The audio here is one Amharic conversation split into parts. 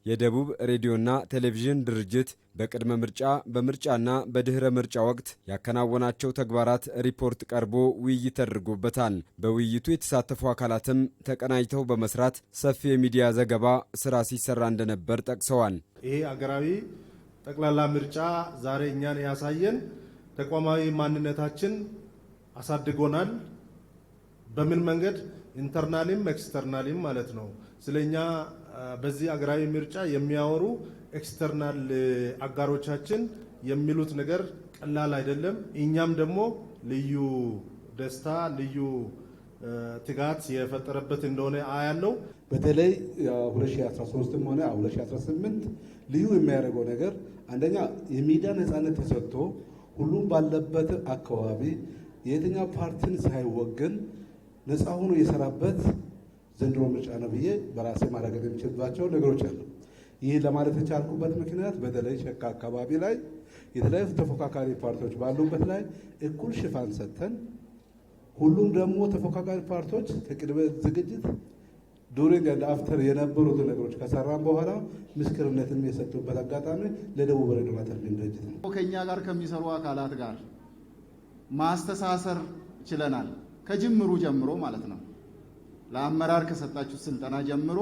የደቡብ ሬዲዮና ቴሌቪዥን ድርጅት በቅድመ ምርጫ በምርጫና በድህረ ምርጫ ወቅት ያከናወናቸው ተግባራት ሪፖርት ቀርቦ ውይይት ተደርጎበታል። በውይይቱ የተሳተፉ አካላትም ተቀናጅተው በመስራት ሰፊ የሚዲያ ዘገባ ስራ ሲሰራ እንደነበር ጠቅሰዋል። ይሄ አገራዊ ጠቅላላ ምርጫ ዛሬ እኛን ያሳየን ተቋማዊ ማንነታችን አሳድጎናል። በምን መንገድ? ኢንተርናሊም ኤክስተርናሊም ማለት ነው። ስለኛ በዚህ አገራዊ ምርጫ የሚያወሩ ኤክስተርናል አጋሮቻችን የሚሉት ነገር ቀላል አይደለም። እኛም ደግሞ ልዩ ደስታ ልዩ ትጋት የፈጠረበት እንደሆነ አያለው። በተለይ 2013ም ሆነ 2018 ልዩ የሚያደርገው ነገር አንደኛ የሚዲያ ነፃነት ተሰጥቶ ሁሉም ባለበት አካባቢ የትኛው ፓርቲን ሳይወገን ነፃ ሆኖ የሰራበት ዘንድሮ ምርጫ ነው ብዬ በራሴ ማረጋገጥ የሚችልባቸው ነገሮች አሉ። ይህ ለማለት የቻልኩበት ምክንያት በተለይ ሸካ አካባቢ ላይ የተለያዩ ተፎካካሪ ፓርቲዎች ባሉበት ላይ እኩል ሽፋን ሰጥተን ሁሉም ደግሞ ተፎካካሪ ፓርቲዎች ከቅድመ ዝግጅት ዱሪንግ ኤንድ አፍተር የነበሩት ነገሮች ከሰራን በኋላ ምስክርነትን የሰጡበት አጋጣሚ ለደቡብ ሬዲዮና ቴሌቪዥን ድርጅት ነው። ከኛ ጋር ከሚሰሩ አካላት ጋር ማስተሳሰር ችለናል። ከጅምሩ ጀምሮ ማለት ነው። ለአመራር ከሰጣችሁ ስልጠና ጀምሮ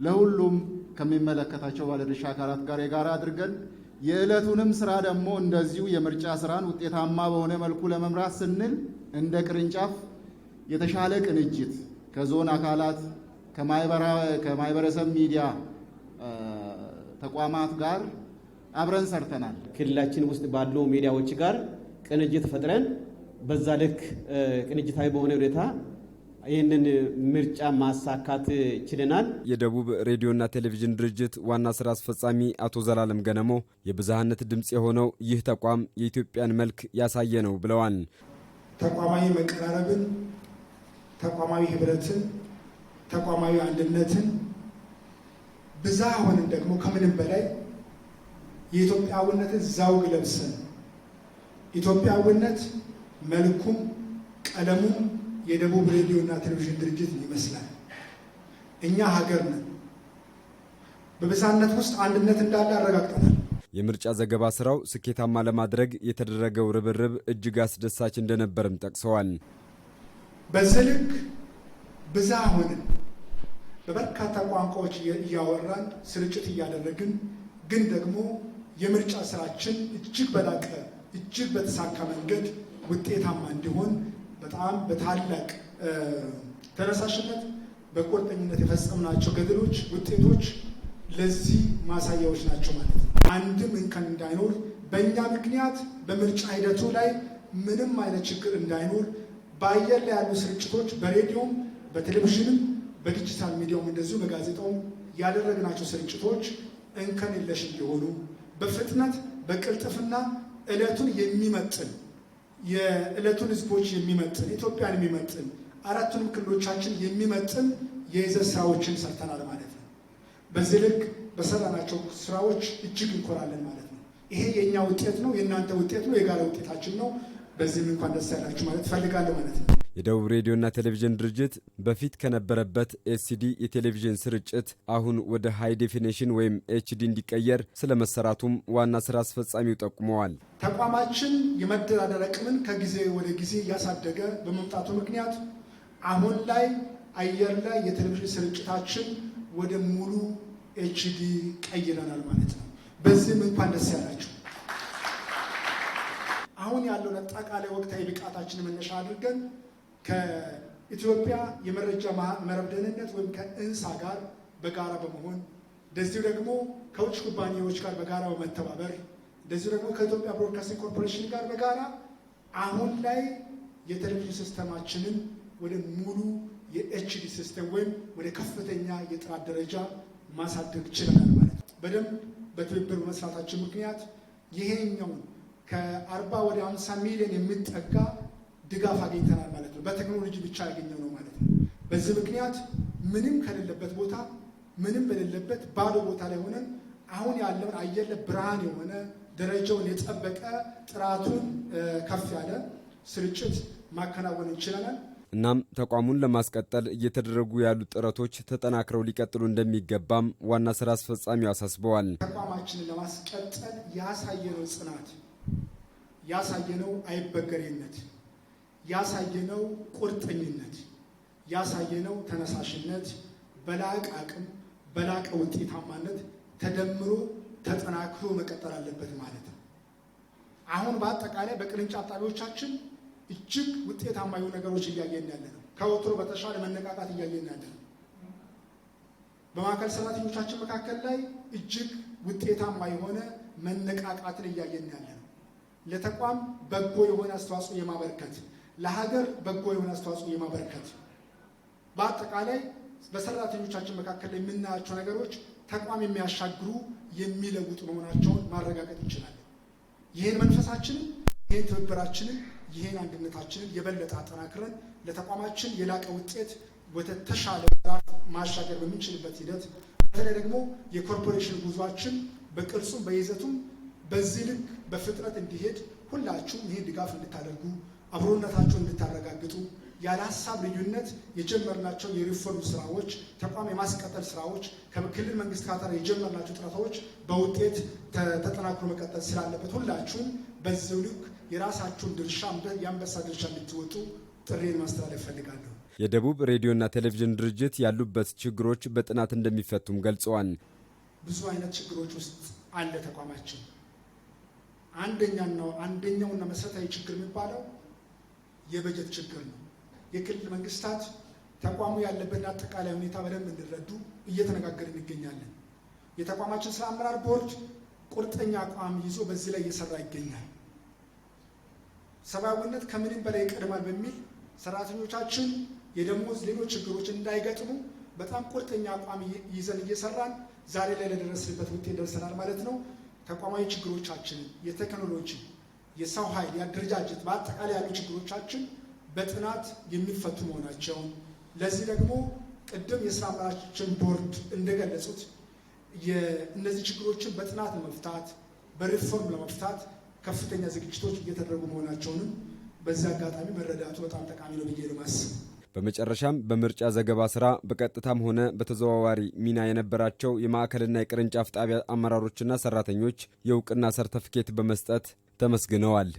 ለሁሉም ከሚመለከታቸው ባለድርሻ አካላት ጋር የጋራ አድርገን የዕለቱንም ስራ ደግሞ እንደዚሁ የምርጫ ስራን ውጤታማ በሆነ መልኩ ለመምራት ስንል እንደ ቅርንጫፍ የተሻለ ቅንጅት ከዞን አካላት ከማህበረሰብ ሚዲያ ተቋማት ጋር አብረን ሰርተናል። ክልላችን ውስጥ ባሉ ሚዲያዎች ጋር ቅንጅት ፈጥረን በዛ ልክ ቅንጅታዊ በሆነ ሁኔታ ይህንን ምርጫ ማሳካት ችለናል። የደቡብ ሬዲዮና ቴሌቪዥን ድርጅት ዋና ስራ አስፈጻሚ አቶ ዘላለም ገነሞ የብዝሃነት ድምፅ የሆነው ይህ ተቋም የኢትዮጵያን መልክ ያሳየ ነው ብለዋል። ተቋማዊ መቀራረብን፣ ተቋማዊ ህብረትን፣ ተቋማዊ አንድነትን ብዝሃ ሆነን ደግሞ ከምንም በላይ የኢትዮጵያዊነትን ዘውግ ለብሰን ኢትዮጵያዊነት መልኩም ቀለሙም የደቡብ ሬዲዮና ቴሌቪዥን ድርጅት ይመስላል። እኛ ሀገር ነን። በብዝሃነት ውስጥ አንድነት እንዳለ አረጋግጠናል። የምርጫ ዘገባ ስራው ስኬታማ ለማድረግ የተደረገው ርብርብ እጅግ አስደሳች እንደነበርም ጠቅሰዋል። በዚህ ልክ ብዝሃ ሆነን በበርካታ ቋንቋዎች እያወራን ስርጭት እያደረግን ግን ደግሞ የምርጫ ስራችን እጅግ በላቀ እጅግ በተሳካ መንገድ ውጤታማ እንዲሆን በጣም በታላቅ ተነሳሽነት በቁርጠኝነት የፈጸምናቸው ገድሎች ውጤቶች ለዚህ ማሳያዎች ናቸው ማለት ነው። አንድም እንከን እንዳይኖር በእኛ ምክንያት በምርጫ ሂደቱ ላይ ምንም አይነት ችግር እንዳይኖር በአየር ላይ ያሉ ስርጭቶች በሬዲዮም በቴሌቪዥንም በዲጂታል ሚዲያውም እንደዚሁ በጋዜጣውም ያደረግናቸው ስርጭቶች እንከን የለሽ እንዲሆኑ በፍጥነት በቅልጥፍና ዕለቱን የሚመጥን የዕለቱን ህዝቦች የሚመጥን ኢትዮጵያን የሚመጥን አራቱንም ክልሎቻችን የሚመጥን የይዘት ስራዎችን ሰርተናል ማለት ነው። በዚህ ልክ በሰራናቸው ስራዎች እጅግ እንኮራለን ማለት ነው። ይሄ የእኛ ውጤት ነው፣ የእናንተ ውጤት ነው፣ የጋራ ውጤታችን ነው። በዚህም እንኳን ደስ ያላችሁ ማለት ፈልጋለሁ ማለት ነው። የደቡብ ሬዲዮና ቴሌቪዥን ድርጅት በፊት ከነበረበት ኤስሲዲ የቴሌቪዥን ስርጭት አሁን ወደ ሃይ ዴፊኔሽን ወይም ኤችዲ እንዲቀየር ስለመሰራቱም ዋና ስራ አስፈጻሚው ጠቁመዋል። ተቋማችን የመደራደር አቅምን ከጊዜ ወደ ጊዜ እያሳደገ በመምጣቱ ምክንያት አሁን ላይ አየር ላይ የቴሌቪዥን ስርጭታችን ወደ ሙሉ ኤችዲ ቀይረናል ማለት ነው። በዚህም እንኳን ደስ ያላችሁ። አሁን ያለውን አጠቃላይ ወቅታዊ ብቃታችን መነሻ አድርገን ከኢትዮጵያ የመረጃ መረብ ደህንነት ወይም ከእንሳ ጋር በጋራ በመሆን እንደዚሁ ደግሞ ከውጭ ኩባንያዎች ጋር በጋራ በመተባበር እንደዚሁ ደግሞ ከኢትዮጵያ ብሮድካስቲንግ ኮርፖሬሽን ጋር በጋራ አሁን ላይ የቴሌቪዥን ሲስተማችንን ወደ ሙሉ የኤችዲ ሲስተም ወይም ወደ ከፍተኛ የጥራት ደረጃ ማሳደግ ችለናል ማለት ነው። በደንብ በትብብር በመስራታችን ምክንያት ይሄኛውን ከ40 ወደ 50 ሚሊዮን የሚጠጋ ድጋፍ አግኝተናል ማለት ነው። በቴክኖሎጂ ብቻ ያገኘው ነው ማለት ነው። በዚህ ምክንያት ምንም ከሌለበት ቦታ ምንም በሌለበት ባዶ ቦታ ላይ ሆነን አሁን ያለውን አየር ላይ ብርሃን የሆነ ደረጃውን የጠበቀ ጥራቱን ከፍ ያለ ስርጭት ማከናወን እንችላለን። እናም ተቋሙን ለማስቀጠል እየተደረጉ ያሉ ጥረቶች ተጠናክረው ሊቀጥሉ እንደሚገባም ዋና ስራ አስፈጻሚው አሳስበዋል። ተቋማችንን ለማስቀጠል ያሳየነው ጽናት፣ ያሳየነው አይበገሬነት፣ ያሳየነው ቁርጠኝነት፣ ያሳየነው ተነሳሽነት በላቀ አቅም በላቀ ውጤታማነት ተደምሮ ተጠናክሮ መቀጠል አለበት ማለት ነው። አሁን በአጠቃላይ በቅርንጫፍ ጣቢያዎቻችን እጅግ ውጤታማ የሆኑ ነገሮች እያየን ያለ ነው። ከወትሮ በተሻለ መነቃቃት እያየን ያለ ነው። በማዕከል ሰራተኞቻችን መካከል ላይ እጅግ ውጤታማ የሆነ መነቃቃትን እያየን ያለ ነው። ለተቋም በጎ የሆነ አስተዋጽኦ የማበርከት፣ ለሀገር በጎ የሆነ አስተዋጽኦ የማበርከት፣ በአጠቃላይ በሰራተኞቻችን መካከል ላይ የምናያቸው ነገሮች ተቋም የሚያሻግሩ የሚለውጡ መሆናቸውን ማረጋገጥ እንችላለን። ይህን መንፈሳችንን፣ ይህን ትብብራችንን፣ ይህን አንድነታችንን የበለጠ አጠናክረን ለተቋማችን የላቀ ውጤት ወደ ተሻለ ምዕራፍ ማሻገር በምንችልበት ሂደት በተለይ ደግሞ የኮርፖሬሽን ጉዟችን በቅርጹም በይዘቱም በዚህ ልክ በፍጥነት እንዲሄድ ሁላችሁም ይህን ድጋፍ እንድታደርጉ አብሮነታችሁን እንድታረጋግጡ ያለ ሀሳብ ልዩነት የጀመርናቸው የሪፎርም ስራዎች፣ ተቋም የማስቀጠል ስራዎች፣ ከክልል መንግስት ጋር የጀመርናቸው ጥረቶች በውጤት ተጠናክሮ መቀጠል ስላለበት ሁላችሁም በዚሁ ልክ የራሳችሁን ድርሻ የአንበሳ ድርሻ እንድትወጡ ጥሪን ማስተላለፍ ፈልጋለሁ። የደቡብ ሬዲዮና ቴሌቪዥን ድርጅት ያሉበት ችግሮች በጥናት እንደሚፈቱም ገልጸዋል። ብዙ አይነት ችግሮች ውስጥ አለ ተቋማችን። አንደኛውና መሰረታዊ ችግር የሚባለው የበጀት ችግር ነው። የክልል መንግስታት ተቋሙ ያለበትን አጠቃላይ ሁኔታ በደንብ እንዲረዱ እየተነጋገርን እንገኛለን። የተቋማችን ስራ አመራር ቦርድ ቁርጠኛ አቋም ይዞ በዚህ ላይ እየሰራ ይገኛል። ሰብአዊነት ከምንም በላይ ይቀድማል በሚል ሰራተኞቻችን የደሞዝ ሌሎች ችግሮች እንዳይገጥሙ በጣም ቁርጠኛ አቋም ይዘን እየሰራን ዛሬ ላይ ለደረስንበት ውጤት ደርሰናል ማለት ነው። ተቋማዊ ችግሮቻችንን፣ የቴክኖሎጂ፣ የሰው ኃይል፣ የአደረጃጀት በአጠቃላይ ያሉ ችግሮቻችን በጥናት የሚፈቱ መሆናቸውን ለዚህ ደግሞ ቅድም የስራ አመራራችን ቦርድ እንደገለጹት እነዚህ ችግሮችን በጥናት ለመፍታት በሪፎርም ለመፍታት ከፍተኛ ዝግጅቶች እየተደረጉ መሆናቸውንም በዚህ አጋጣሚ መረዳቱ በጣም ጠቃሚ ነው ብዬ ለማስብ። በመጨረሻም በምርጫ ዘገባ ስራ በቀጥታም ሆነ በተዘዋዋሪ ሚና የነበራቸው የማዕከልና የቅርንጫፍ ጣቢያ አመራሮችና ሰራተኞች የእውቅና ሰርተፍኬት በመስጠት ተመስግነዋል።